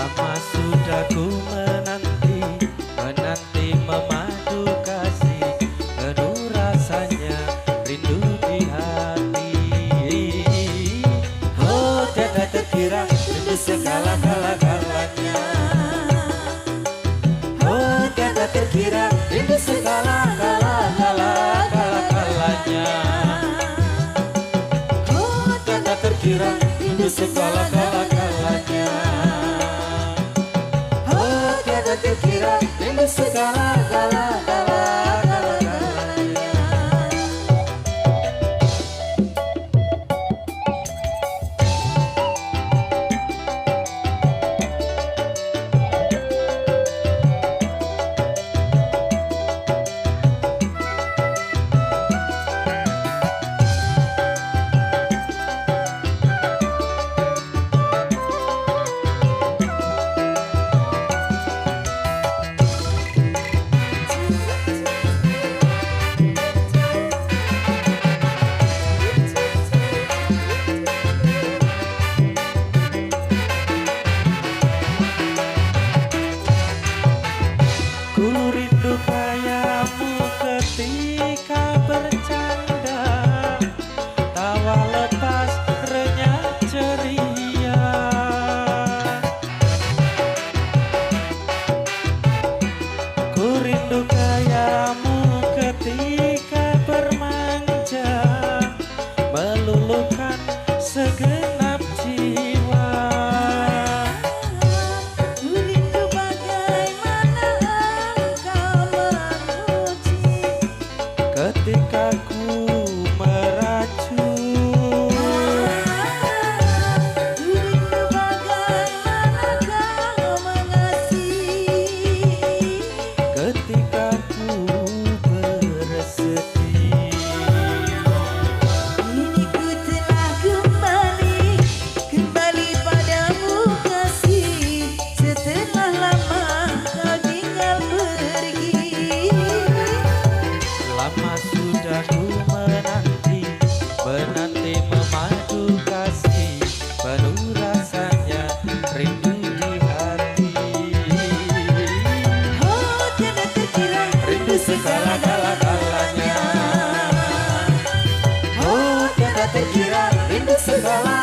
Lama sudah ku menanti, menanti memadu kasih, penuh rasanya rindu di hati. Oh, tiada terkira rindu segala-galanya. Oh, tiada terkira rindu segala-galanya. Oh, tiada terkira rindu segala-galanya. Oh, tiada terkira rindu segala-galanya. Ku rindu kayamu ketika bercanda, tawa lepas renyah ceria. Ku rindu kayamu ketika bermanja, meluluhkan segenap jiwa. Ketika ku meracun, rindu bagaimana kau mengasihi. ketika ku bersedih. Kini ku telah kembali padamu kasih. Setelah lama kau tinggal pergi. Lama sudah ku menanti, menanti memadu kasih, penuh rasanya rindu di hati. Oh, tiada terkira Rindu segala-galanya. Oh, tiada terkira rindu segala